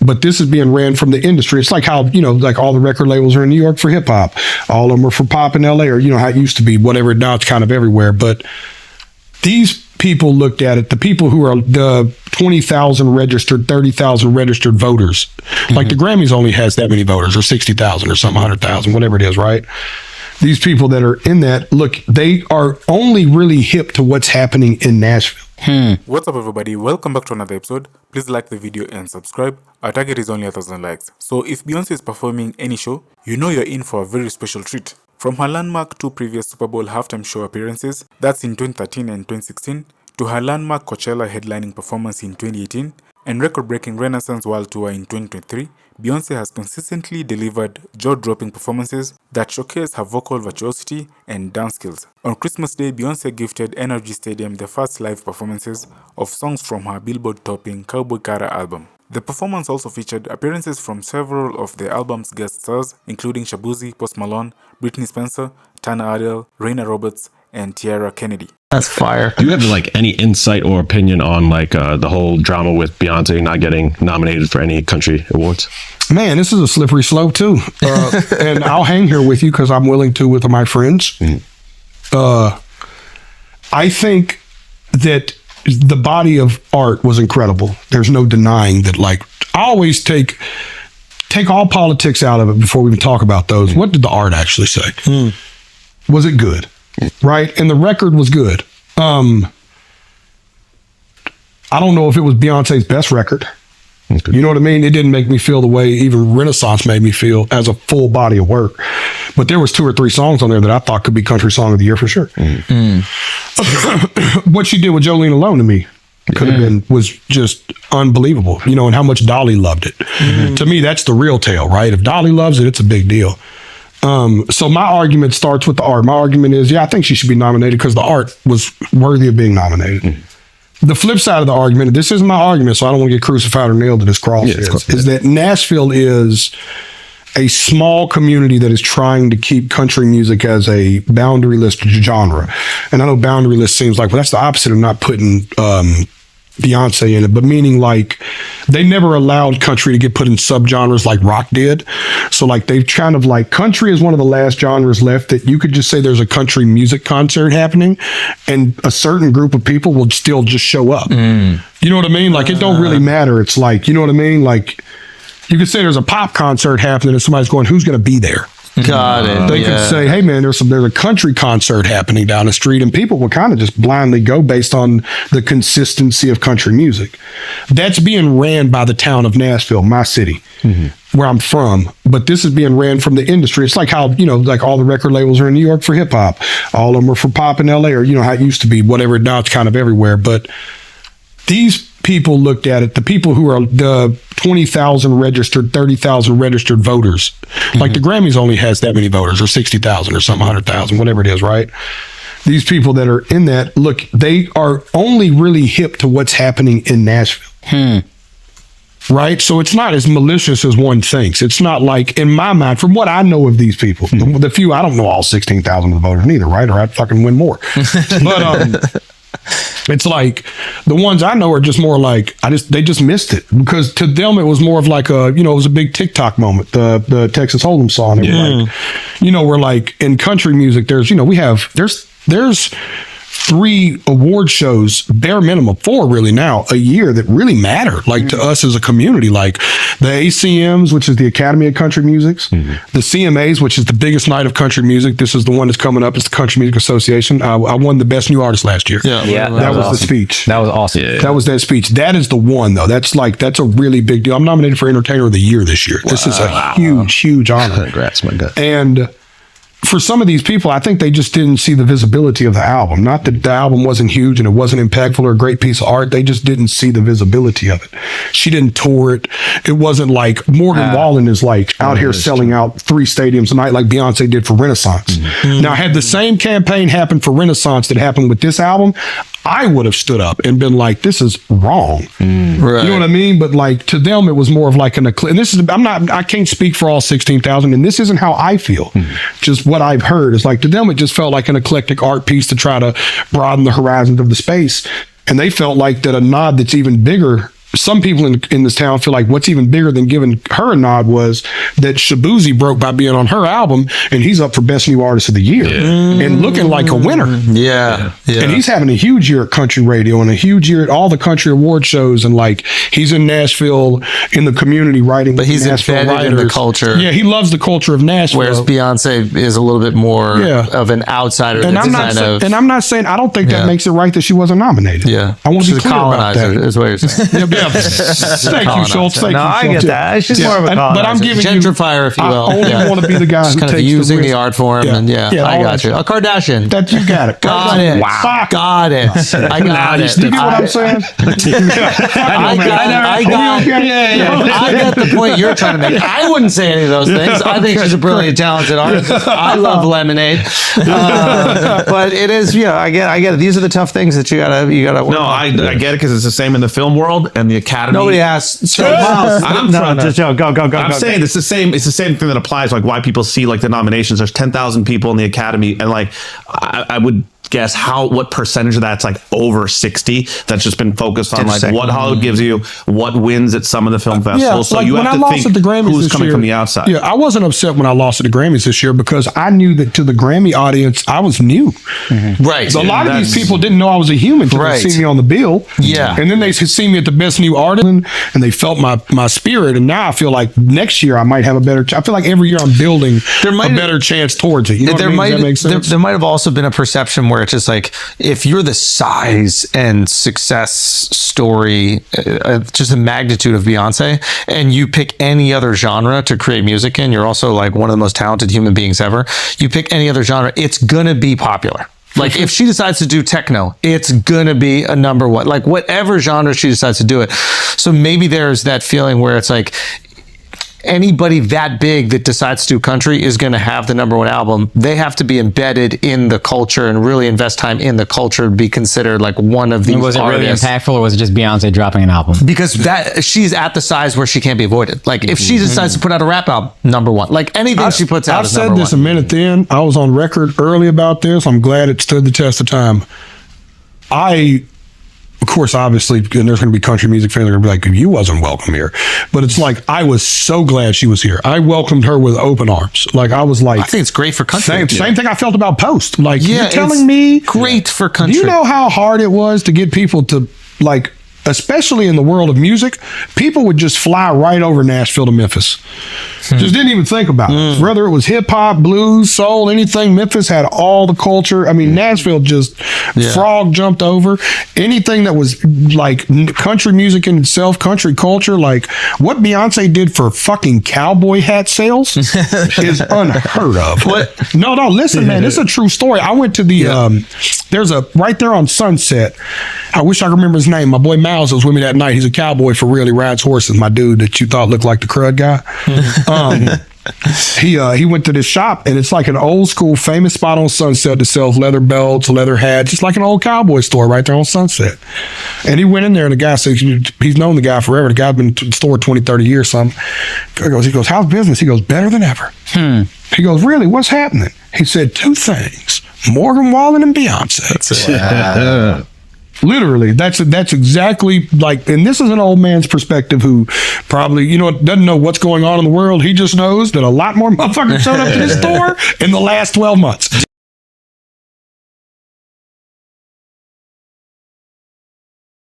but this is being ran from the industry. It's like how, like all the record labels are in New York for hip hop. All of them are for pop in LA, or, how it used to be, whatever. Now it's kind of everywhere. But these people looked at it, the people who are the 20,000 registered, 30,000 registered voters. Like the Grammys only has that many voters, or 60,000 or something, 100,000, whatever it is, right? These people that are in that, look, they are only really hip to what's happening in Nashville. What's up, everybody? Welcome back to another episode. Please like the video and subscribe. Our target is only 1,000 likes. So if Beyonce is performing any show, you know you're in for a very special treat. From her landmark 2 previous Super Bowl halftime show appearances, that's in 2013 and 2016, to her landmark Coachella headlining performance in 2018, and record-breaking Renaissance World Tour in 2023, Beyonce has consistently delivered jaw-dropping performances that showcase her vocal virtuosity and dance skills. On Christmas Day, Beyonce gifted NRG Stadium the first live performances of songs from her Billboard-topping Cowboy Carter album. The performance also featured appearances from several of the album's guest stars, including Shabuzi, Post Malone, Britney Spencer, Tana Adele, Raina Roberts, and Tiara Kennedy. That's fire. Do you have any insight or opinion on the whole drama with Beyonce not getting nominated for any country awards? Man, this is a slippery slope too. And I'll hang here with you because I'm willing to with my friends. I think that the body of art was incredible. There's no denying that. I always take all politics out of it before we even talk about those. What did the art actually say? Was it good? Right? And the record was good. I don't know if it was Beyonce's best record. You know what I mean? It didn't make me feel the way even Renaissance made me feel as a full body of work. But there was 2 or 3 songs on there that I thought could be country song of the year for sure. What she did with Jolene Alone to me was just unbelievable. And how much Dolly loved it. To me, that's the real tale, right? If Dolly loves it, it's a big deal. So my argument starts with the art. My argument is, I think she should be nominated because the art was worthy of being nominated. The flip side of the argument, this isn't my argument, so I don't want to get crucified or nailed to this cross, is that Nashville is a small community that is trying to keep country music as a boundaryless genre. And I know boundaryless seems like, well, that's the opposite of not putting Beyonce in it, but meaning they never allowed country to get put in subgenres like rock did. So they've kind of country is one of the last genres left that you could just say there's a country music concert happening and a certain group of people will still just show up. You know what I mean? It don't really matter. It's you know what I mean? You could say there's a pop concert happening and somebody's going, who's going to be there? Got it. They could say, hey man, there's a country concert happening down the street, and people will kind of just blindly go based on the consistency of country music. That's being ran by the town of Nashville, my city, where I'm from. But this is being ran from the industry. It's like how, like all the record labels are in New York for hip hop. All of them are for pop in LA, or how it used to be, whatever. Now it's kind of everywhere. But these people looked at it, the people who are the 20,000 registered, 30,000 registered voters. Like the Grammys only has that many voters, or 60,000 or something, 100,000, whatever it is, right? These people that are in that, look, they are only really hip to what's happening in Nashville. Right? So it's not as malicious as one thinks. It's not in my mind, from what I know of these people, the few, I don't know all 16,000 of the voters neither, right? Or I'd fucking win more. But, it's the ones I know are just more they just missed it, because to them it was more of it was a big TikTok moment, the Texas Hold'em song. We're in country music, there's 3 award shows, bare minimum 4 really now, a year that really matter to us as a community, the ACMs, which is the Academy of Country Musics, the CMAs, which is the biggest night of country music. This is the one that's coming up. It's the Country Music Association. I won the best new artist last year. Yeah, that was awesome. The speech. That was awesome. Yeah. That was that speech. That is the one though. That's a really big deal. I'm nominated for Entertainer of the Year this year. Wow. This is a huge honor. Congrats, my God. And for some of these people, I think they just didn't see the visibility of the album. Not that the album wasn't huge and it wasn't impactful or a great piece of art. They just didn't see the visibility of it. She didn't tour it. It wasn't Morgan Wallen is out here selling out 3 stadiums a night like Beyonce did for Renaissance. Now, had the same campaign happened for Renaissance that happened with this album, I would have stood up and been this is wrong. Right. You know what I mean? But to them, it was more of an and this is, I can't speak for all 16,000, and this isn't how I feel. Just what I've heard is to them, it just felt like an eclectic art piece to try to broaden the horizons of the space. And they felt that a nod that's even bigger some people in this town feel like what's even bigger than giving her a nod was that Shabuzi broke by being on her album, and he's up for Best New Artist of the Year and looking like a winner. Yeah. And he's having a huge year at country radio and a huge year at all the country award shows, and like he's in Nashville in the community writing. But he's Nashville embedded in the culture. Yeah, he loves the culture of Nashville. Whereas Beyonce is a little bit more of an outsider. And I'm not saying I don't think that makes it right that she wasn't nominated. Yeah, I want to she's be clear about that. Is what you're saying. Thank you, Schultz. Thank you, I Schultz. get that. She's more of a colonizer. But I'm giving gentrifier, if you will. I only want to be the guy who kind of takes using the the art form. And I got you. A Kardashian. That you got it. Got it. Wow. Got it. I got it. You get what I'm saying? I got the point you're trying to make. I wouldn't say any of those things. I think she's a brilliant, talented artist. I love Lemonade, but it is. I get it. These are the tough things that you gotta work No, on. I get it because it's the same in the film world and the Academy. Nobody asked. So Just go. I'm saying it's the same. It's the same thing that applies. Like why people see like the nominations. There's 10,000 people in the Academy, and like I would guess what percentage of that's like over 60 that's just been focused on like what Hollywood gives you, what wins at some of the film festivals. So like you when have I to lost think at the Grammys who's this coming year, from the outside. Yeah, I wasn't upset when I lost at the Grammys this year because I knew that to the Grammy audience I was new. Right. So a lot of these people didn't know I was a human until they see me on the bill. Yeah. And then they see me at the Best New Artist and they felt my spirit. And now I feel like next year I might have a better I feel like every year I'm building a better chance towards it. You know what I mean? Does that make sense? There might have also been a perception where it's just like if you're the size and success story, just the magnitude of Beyonce, and you pick any other genre to create music in, you're also like one of the most talented human beings ever. You pick any other genre, it's gonna be popular. Like if she decides to do techno, it's gonna be a number one. Like whatever genre she decides to do it. So maybe there's that feeling where it's like anybody that big that decides to do country is going to have the number one album. They have to be embedded in the culture and really invest time in the culture to be considered like one of these was it really artists. impactful, or was it just Beyonce dropping an album? Because she's at the size where she can't be avoided. Like if she decides to put out a rap album, number one. Like anything she puts out I've is said number this one. a minute then. I was on record early about this. I'm glad it stood the test of time. Of course, obviously, and there's going to be country music fans that are going to be like, you wasn't welcome here. But it's like, I was so glad she was here. I welcomed her with open arms. Like, I was like... I think it's great for country. Same thing I felt about Post. Like, Yeah, you're telling me... great for country. Do you know how hard it was to get people to, like... Especially in the world of music, people would just fly right over Nashville to Memphis. Just didn't even think about it. Whether it was hip hop, blues, soul, anything, Memphis had all the culture. I mean, Nashville just frog jumped over anything that was like country music in itself, country culture. Like what Beyonce did for fucking cowboy hat sales is unheard of. What? No, listen, man, it's a true story. I went to the, there's a, right there on Sunset. I wish I could remember his name. My boy Miles was with me that night. He's a cowboy for real. He rides horses. My dude that you thought looked like the crud guy. He went to this shop and it's like an old school famous spot on Sunset that sells leather belts, leather hats, just like an old cowboy store right there on Sunset. And he went in there and the guy said, he's known the guy forever. The guy's been in the store 20, 30 years, something. He goes, how's business? He goes, better than ever. He goes, really? What's happening? He said, two things, Morgan Wallen and Beyonce. That's it. Literally, that's exactly like, and this is an old man's perspective who probably, doesn't know what's going on in the world. He just knows that a lot more motherfuckers showed up to this store in the last 12 months.